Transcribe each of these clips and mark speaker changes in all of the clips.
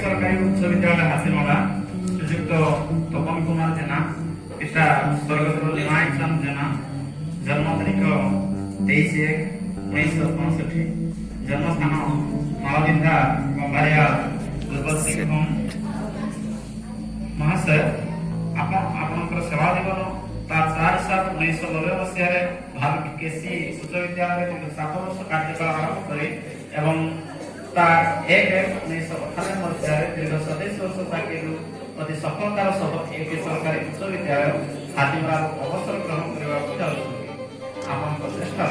Speaker 1: सरकारी उच्च विद्यालय हासिलवाला श्रीयुक्त तपन कुमार पिता स्वर्गस्थ निमाईचंद जेना जन्म तारीख 23/1/1965 जन्म स्थान मालविंधा बारिया दुर्बसिंह महाशय आपणकर सेवा जीवन ता 4/7/1990 मसीह भारत केसी उच्च विद्यालय 7 वर्ष कार्यकाल आरंभ करे एवं ता 1/1/1998 मसीह दीर्घ 27 वर्ष चाकरी अति सफलतार सह एक सरकारी उच्च विद्यालय हातीमरा अवसर ग्रहण करने को जाउछथि। आपन प्रचेष्टा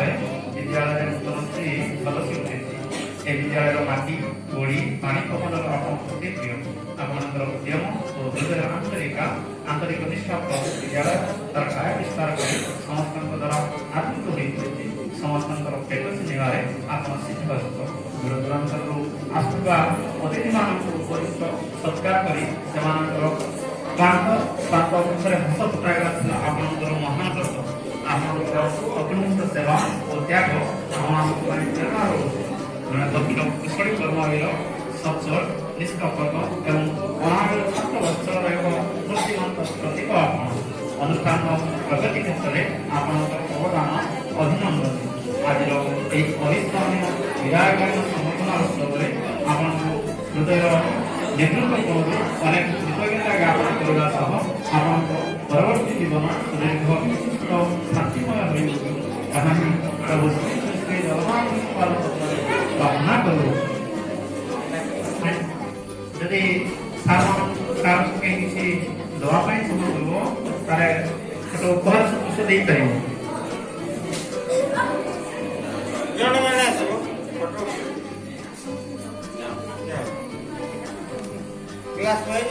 Speaker 1: विद्यालय उन्नति भलसी उठिछि। ए विद्यालय माटी गोड़ी पानी पवन आपन प्रति प्रिय आपनकर उद्यम और हृदय आंतरिक निष्ठा विद्यालय तार काय विस्तार कर समस्त द्वारा आदृत होइछि। समस्त पेट चिन्हबारे आपन सिद्धहस्त दूर दूरांतर आसुवा अतिथि मानक उपयुक्त सत्कार करी सेमानकर प्रांत अनुसार हस फुटाइला आपनकर महान व्रत आपनकर अग्निमुक्त सेवा और त्याग आमको प्रेरणा जड़े दक्ष कुशली कर्मवीर सच्चर निष्कपट एवं अनामिल छात्र बच्चर एक मूर्तिमंत प्रतीक आपण अनुष्ठान प्रगति क्षेत्र में आपनकर अवदान अभिनंदन आज अविस्मरणीय विदायकालीन संबर्धना उत्सव में आपण हृदय नेतृत्व करू अनेक कृतज्ञता ज्ञापन करने सह आपण परवर्ती जीवन सुदीर्घ विशिष्ट शांतिमय हो प्रभु श्री जगन्नाथ प्रार्थना करूँ। यदि सार किसी दवाई समय करव तारे छोट उपहार सदृश दे पार
Speaker 2: क्लास वाइज